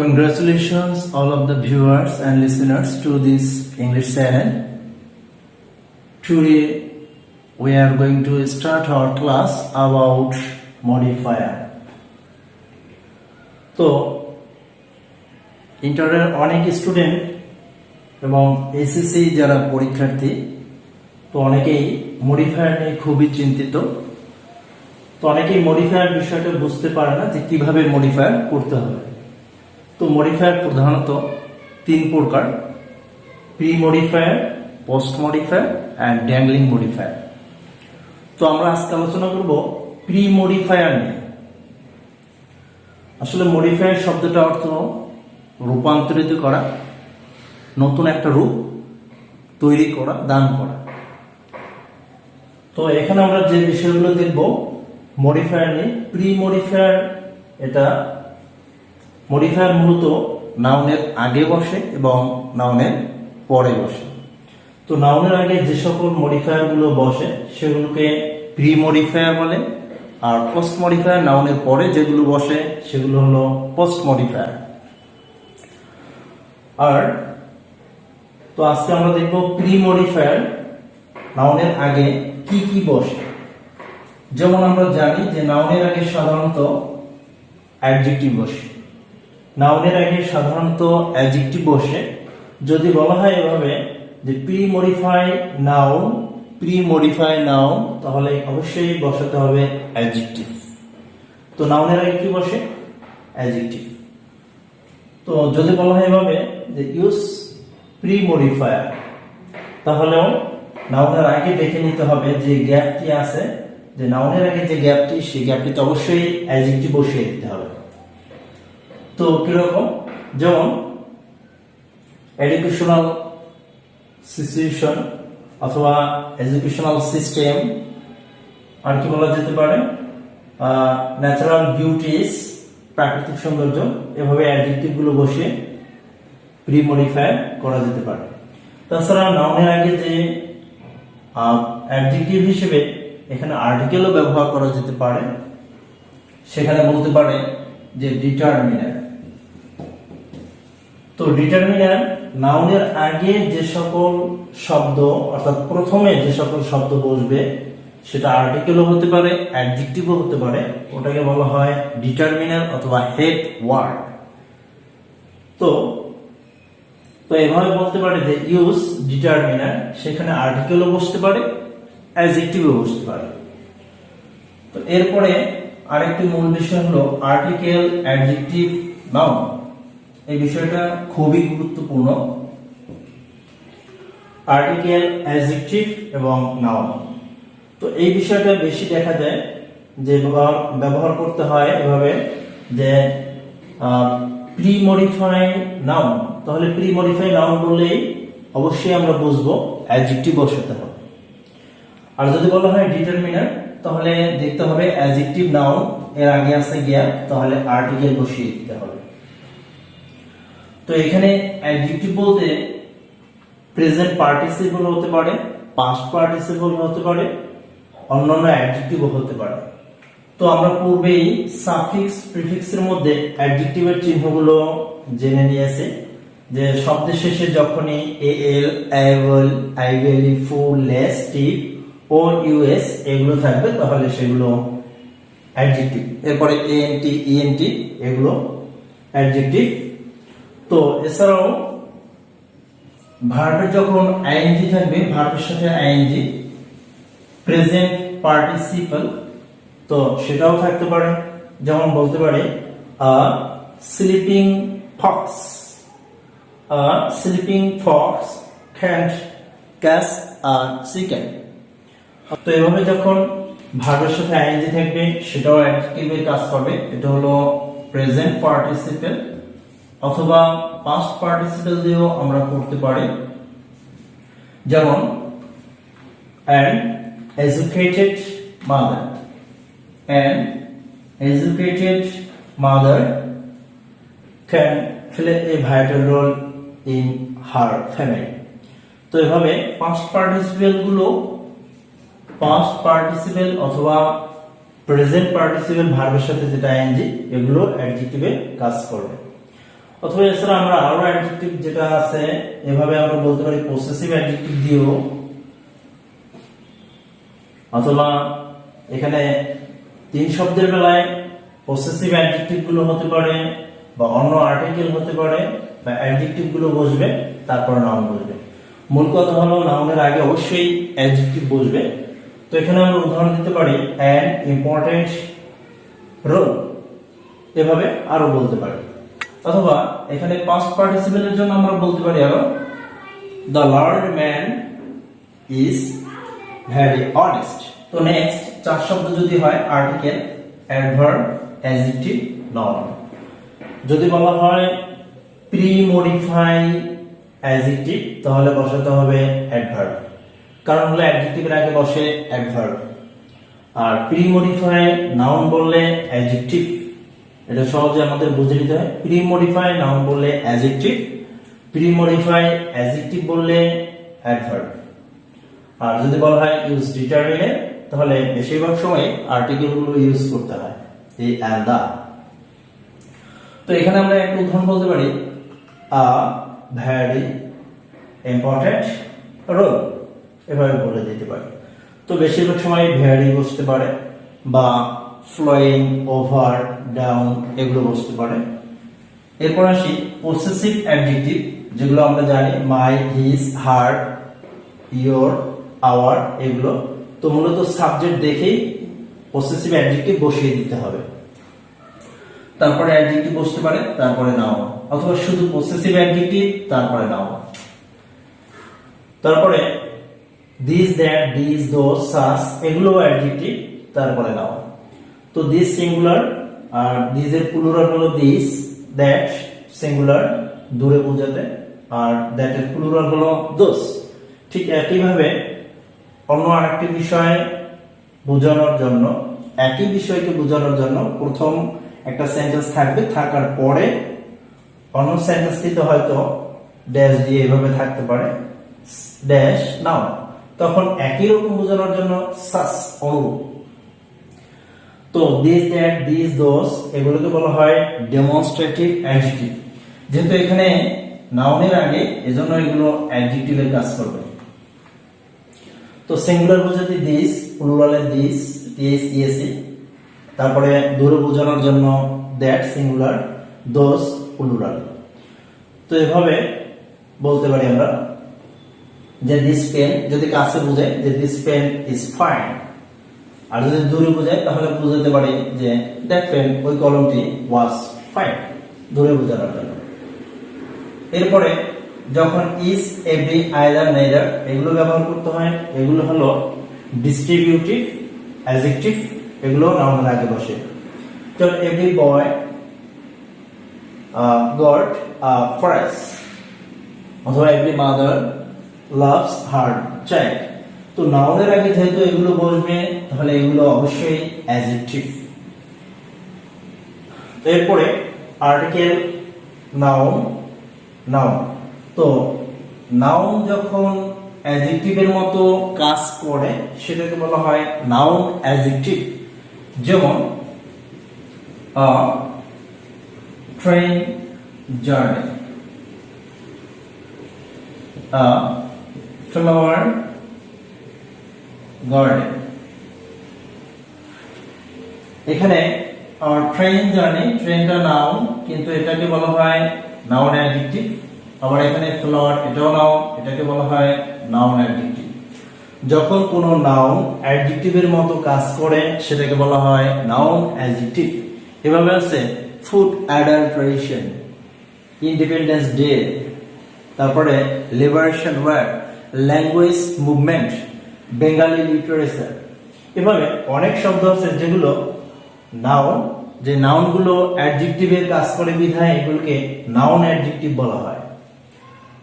Congratulations all of the viewers and listeners to this English channel. Today we are going to start our class about modifier. তো ইন্টারের অনেক student এবং SSC যারা পরীক্ষার্থী তো অনেকেই modifier নিয়ে খুবই চিন্তিত। তো অনেকেই মডিফায়ার বিষয়টা বুঝতে পারে না যে কিভাবে মডিফায়ার করতে হবে। তো মডিফায়ার প্রধানত তিন প্রকার: pre modifier, post modifier and dangling modifier. তো আমরা আজকে আলোচনা করব প্রি মডিফায়ার নিয়ে। আসলে মডিফায়ার শব্দটা অর্থ রূপান্তরিত করা, নতুন একটা রূপ তৈরি করা, দান করা। তো এখানে আমরা যে বিষয়গুলো দেখব মডিফায়ার নিয়ে। প্রি মডিফায়ার, এটা মডিফায়ার মূলত নাউনের আগে বসে এবং নাউনের পরে বসে। তো নাউনের আগে যে সকল মডিফায়ার গুলো বসে সেগুলোকে প্রি মডিফায়ার বলে, আর পোস্ট মডিফায়ার নাউনের পরে যেগুলো বসে সেগুলো হলো পোস্ট মডিফায়ার। আর তো আজকে আমরা দেখব প্রি মডিফায়ার নাউনের আগে কি কি বসে। যেমন আমরা জানি যে নাউনের আগে সাধারণত অ্যাডজেক্টিভ বসে। নাউনের আগে সাধারণত অ্যাডজেক্টিভ বসে। যদি বলা হয় এভাবে যে প্রি মডিফাই নাউন, তাহলে অবশ্যই বসাতে হবে অ্যাডজেক্টিভ। তো নাউনের আগে কি বসে? অ্যাডজেক্টিভ। তো যদি বলা হয় এভাবে যে ইউজ প্রি মডিফায়ার, তাহলেও নাউনের আগে দেখে নিতে হবে যে গ্যাপটি আছে, যে নাউনের আগে যে গ্যাপটি, সেই গ্যাপটিতে অবশ্যই অ্যাডজেক্টিভ বসিয়ে দিতে হবে। তো কিরকম? যেমন এডুকেশনাল সিচুয়েশন অথবা এডুকেশনাল সিস্টেম, আর কি বলা যেতে পারে ন্যাচারাল বিউটিস, প্রাকৃতিক সৌন্দর্য। এভাবে অ্যাডজেক্টিভ গুলো বসে প্রি মডিফায়ার করা যেতে পারে। তাছাড়া নাউনের আগে যে অ্যাডজেক্টিভ হিসেবে এখানে আর্টিকেলও ব্যবহার করা যেতে পারে। সেখানে বলতে পারে যে ডিটারমিনার। তো ডিটারমিনার নাউনের আগে যে সকল শব্দ, অর্থাৎ প্রথমে যে সকল শব্দ বসবে সেটা আর্টিকেলও হতে পারে, অ্যাডজেক্টিভও হতে পারে, ওটাকে বলা হয় ডিটারমিনার অথবা হেড ওয়ার্ড। তো এভাবে বলতে পারে যে ইউজ ডিটারমিনার, সেখানে আর্টিকেলও বসতে পারে, অ্যাডজেক্টিভও বসতে পারে। তো এরপরে আরেকটি মূল বিষয় হলো আর্টিকেল, অ্যাডজেক্টিভ, নাউন। এই বিষয়টা খুবই গুরুত্বপূর্ণ। আর্টিকেল, অ্যাডজেক্টিভ এবং নাউন। তো এই বিষয়টা বেশি দেখা যায় যে ব্যবহার করতে হয় এভাবে যে প্রি মডিফাই নাউন। তাহলে প্রি মডিফাই নাউন বললেই অবশ্যই আমরা বুঝবো অ্যাডজেক্টিভ বসাতে হবে। আর যদি বলা হয় ডিটারমিনার, তাহলে দেখতে হবে অ্যাডজেক্টিভ নাউন এর আগে আছে গ্যাপ, তাহলে আর্টিকেল বসিয়ে দিতে হবে। তো এখানে অ্যাডজেক্টিভ বলতে প্রেজেন্ট পার্টিসিপল হতে পারে, পাস্ট পার্টিসিপল হতে পারে, অন্যান্য অ্যাডজেক্টিভও হতে পারে। তো আমরা পূর্বেই সাফিক্স, প্রিফিক্সের মধ্যে অ্যাডজেক্টিভের চিহ্নগুলো জেনে নিয়েছি, যে শব্দের শেষে যখনই এল, অ্যাবল, আইভেলি, ফুল, লেস, টিপ ও ইউএস এগুলো থাকবে তাহলে সেগুলো অ্যাডজেক্টিভ। এরপরে এএনটি, ইএনটি এগুলো অ্যাডজেক্টিভ। তো এছাড়াও ভার্বে যখন আইএনজি থাকবে, ভার্বের সাথে আইএনজি, প্রেজেন্ট পার্টিসিপল, তো সেটাও থাকতে পারে। যেমন বলতে পারে a sleeping fox, can't catch a chicken. তো এভাবে যখন ভার্বের সাথে আইএনজি থাকবে সেটাও অ্যাডজেক্টিভে কাজ করবে। এটা হলো প্রেজেন্ট পার্টিসিপল, অথবা পাস্ট পার্টিসিপল দিয়েও আমরা করতে পারি। যেমন an educated mother can play a vital role in her family. তো এভাবে পাস্ট পার্টিসিপল অথবা প্রেজেন্ট পার্টিসিপল ভার্বের সাথে যেটা আইএনজি, এগুলো অ্যাডজেক্টিভে কাজ করবে। অথবা এছাড়া আমরা আরো অ্যাডজেক্টিভ যেটা আছে এভাবে আমরা বলতে পারি পসেসিভ অ্যাডজেক্টিভ দিয়েও, অথবা এখানে তিন শব্দের বেলায় পসেসিভ অ্যাডজেক্টিভ গুলো হতে পারে বা অন্য আর্টিকেল হতে পারে বা অ্যাডজেক্টিভ গুলো বসবে তারপর নাউন বসবে। মূল কথা হলো নাউনের আগে অবশ্যই অ্যাডজেক্টিভ বসবে। তো এখানে আমরা উদাহরণ দিতে পারি অ্যান ইম্পর্টেন্ট রোল, এভাবে আরো বলতে পারি। অথবা এখানে পাস্ট পার্টিসিপেলের জন্য আমরা বলতে পারি আরো the learned man is very honest. তো নেক্সট চার শব্দ যদি হয় আর্টিকেল, অ্যাডভার্ব, অ্যাডজেক্টিভ, নাউন। যদি বলা হয় প্রি মডিফাই অ্যাডজেক্টিভ তাহলে বসাতে হবে অ্যাডভার্ব, কারণ হলো অ্যাডজেক্টিভের আগে বসে অ্যাডভার্ব। আর প্রি মডিফাই নাউন বললে অ্যাডজেক্টিভ, এটা সহজে আমাদের বুঝে নিতে হয়। প্রি মডিফাই নাউন বললে অ্যাডজেক্টিভ, প্রি মডিফাই অ্যাডজেক্টিভ বললে অ্যাডভার্ব। আর যদি বলা হয় ইউজ ডিটারমিনেন্ট তাহলে বেশিরভাগ সময় আর্টিকেল গুলো ইউজ করতে হয়, এই অ্যান্ড দা। তো এখানে আমরা একটা উদাহরণ বলতে পারি আ ভেরি ইম্পর্টেন্ট রোল, এভাবে বলে দিতে পারি। তো বেশিরভাগ সময় ভেরি বসতে পারে বা ফ্লোয়িং, ওভার, ডাউন এগুলো বসতে পারে। এরপর আসি পসেসিভ অ্যাডজেক্টিভ, যেগুলো আমরা জানি মাই, হিজ, হার, ইয়োর, আওয়ার এগুলো। তো মূলত সাবজেক্ট দেখেই পসেসিভ অ্যাডজেক্টিভ বসিয়ে দিতে হবে, তারপরে অ্যাডজেক্টিভ বসতে পারে, তারপরে নাউন, অথবা শুধু পসেসিভ অ্যাডজেক্টিভ তারপরে নাউন। তারপরে দিস, দ্যাট, দিস, দোজ, সাস এগুলো অ্যাডজেক্টিভ, তারপরে নাউন। তো দিস সিঙ্গুলার আর দিস এর প্লুরাল হলো দিস, দ্যাট সিঙ্গুলার দূরে বোঝাতে, আর দ্যাট এর প্লুরাল হলো দোজ। ঠিক একইভাবে অন্য আরেকটি বিষয় বোঝানোর জন্য, একই বিষয়কে বোঝানোর জন্য প্রথম একটা সেন্টেন্স থাকবে, থাকার পরে অন্য সেন্টেন্সটিতে হয়তো ড্যাশ দিয়ে এভাবে থাকতে পারে ড্যাশ নাউন, তখন একই রকম বোঝানোর জন্য সাস অনুরূপ। তো দিস, দ্যাট, দিস, দোজ এগুলোকে বলা হয় ডেমনস্ট্রেটিভ অ্যাডজেক্টিভ। যেহেতু এখানে নাউনের আগে, এজন্য এগুলো অ্যাডজেক্টিভের কাজ করবে। তো সিঙ্গুলার বোঝাতে দিস, প্লুরালে দিস, টিএস, ইএসি। তারপরে দূরে বোঝানোর জন্য দ্যাট সিঙ্গুলার, দোজ প্লুরাল। তো এভাবে বলতে পারি আমরা যে দিস পেন, যদি কাছে বোঝায় যে দিস পেন ইজ ফাইন, আর যদি দূরে বোঝায় তাহলে বোঝাতে পারি যে দ্যাট পেন, ওই কলমটি ওয়াজ ফাইন, দূরে বোঝানোর জন্য। এরপরে যখন ইজ, এভরি, আইদার, নেইদার এগুলো ব্যবহার করতে হয়, এগুলো হলো ডিস্ট্রিবিউটিভ অ্যাডজেক্টিভ, এগুলো নাউনের আগে বসে। তো এভরি বয় গট ফরেস, অথবা every mother loves her child. তো নাউনের আগে যেহেতু এগুলো বসবে তাহলে এগুলো অবশ্যই অ্যাডজেক্টিভ। এরপরে আর্টিকেল, নাউন, নাউন। তো নাউন যখন অ্যাডজেক্টিভের মতো কাজ করে সেটাকে বলা হয় নাউন অ্যাডজেক্টিভ। যেমন ট্রেন জার্নি, ফ্লাওয়ার গার্ডেন। এখানে ট্রেন জার্নি, ট্রেনটা নাউন কিন্তু এটাকে বলা হয় নাউন অ্যাডজেক্টিভ। আবার এখানে ফ্লাওয়ার, এটাও নাউন, এটাকে বলা হয় নাউন অ্যাডজেক্টিভ। যখন কোনো নাউন অ্যাডজেক্টিভের মতো কাজ করে সেটাকে বলা হয় নাউন অ্যাডজেক্টিভ। এভাবে আছে ফুড অ্যাডাল্টারেশন, ইন্ডিপেন্ডেন্স ডে, তারপরে liberation war, language movement, Bengali literature. এভাবে অনেক শব্দ আছে যেগুলো নাউন, যে নাউনগুলো অ্যাডজেক্টিভের কাজ করে বিধায় এগুলোকে নাউন অ্যাডজেক্টিভ বলা হয়।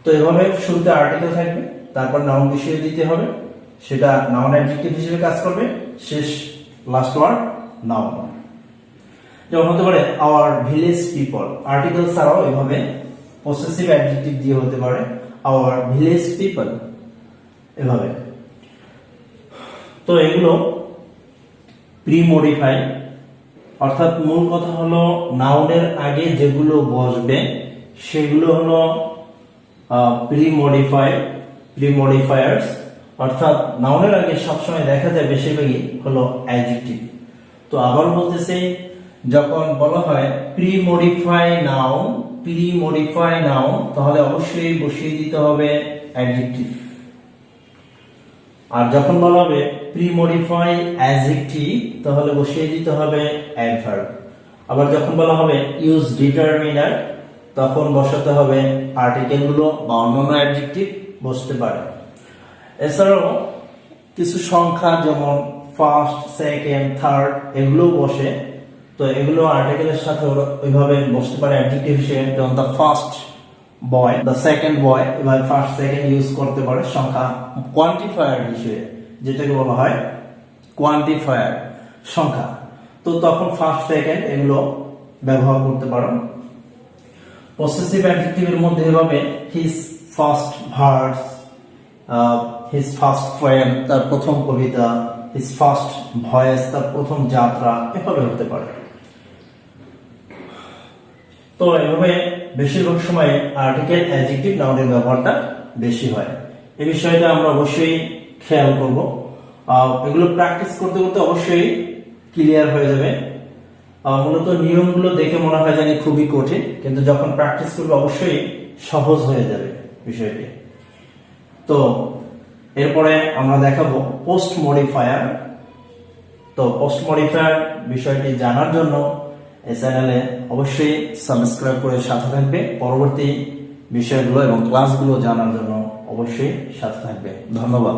তো এভাবে শুরুতে আর্টিকেল থাকবে, তারপর নাউন বিষয় দিতে হবে, সেটা নাউন অ্যাডজেক্টিভ হিসেবে কাজ করবে, শেষ লাস্ট ওয়ার্ড নাউন। যেমন হতে পারে আওয়ার ভিলেজ পিপল, আর্টিকেল ছাড়াও এভাবে পসেসিভ অ্যাডজেক্টিভ দিয়ে হতে পারে আওয়ার ভিলেজ পিপল, এভাবে। তো এগুলো প্রি মডিফাই, অর্থাৎ মূল কথা হলো নাউনের আগে যেগুলো বসবে সেগুলো হলো প্রি-মডিফায়ার্স, অর্থাৎ নাউনের আগে সবসময় দেখা যায় বেশিরভাগই হলো অ্যাডজেক্টিভ। তো আবার বলতেছি, যখন বলা হয় প্রি-মডিফাই নাউন, তাহলে অবশ্যই বসিয়ে দিতে হবে অ্যাডজেক্টিভ। আর যখন বলা হবে প্রি-মডিফাই অ্যাডজেক্টিভ, তাহলে বসিয়ে দিতে হবে অ্যাডভার্ব। আবার যখন বলা হবে ইউজ ডিটারমিনার, তখন বসাতে হবে আর্টিকেল গুলো বা অন্যান্য অ্যাডজেক্টিভ বসতে পারে। এছাড়াও কিছু সংখ্যা যেমন ফার্স্ট, সেকেন্ড, থার্ড এগুলো বসে, তো এগুলো আর্টিকেলের সাথে ওইভাবে বসতে পারে অ্যাডজেক্টিভ হিসেবে, যেমন the first boy, the second boy, এভাবে ফার্স্ট সেকেন্ড ইউজ করতে পারে সংখ্যা কোয়ান্টিফায়ার হিসেবে, যেটাকে বলা হয় কোয়ান্টিফায়ার সংখ্যা। তো তখন ফার্স্ট সেকেন্ড এগুলো ব্যবহার করতে পারো। পসেসিভ অ্যাডজেক্টিভের মধ্যে এভাবে his first verse, his first poem, তার প্রথম কবিতা, হিজ ফার্স্ট ভয়েস, তার প্রথম যাত্রা, এভাবে হতে পারে। তো এভাবে বেশিরভাগ সময় আর্টিকেল, অ্যাডজেক্টিভ, নাউনের ব্যবহারটা বেশি হয়। এই বিষয়টা আমরা অবশ্যই খেয়াল করব। এগুলো প্র্যাকটিস করতে করতে অবশ্যই ক্লিয়ার হয়ে যাবে। মূলত নিয়মগুলো দেখে মনে হয় জানি খুবই কঠিন, কিন্তু যখন প্র্যাকটিস করবে অবশ্যই সহজ হয়ে যাবে বিষয়টি। তো এরপরে আমরা দেখাবো পোস্ট মডিফায়ার। তো পোস্ট মডিফায়ার বিষয়টি জানার জন্য এই চ্যানেলে অবশ্যই সাবস্ক্রাইব করে সাথে থাকবে। পরবর্তী বিষয়গুলো এবং ক্লাসগুলো জানার জন্য অবশ্যই সাথে থাকবে। ধন্যবাদ।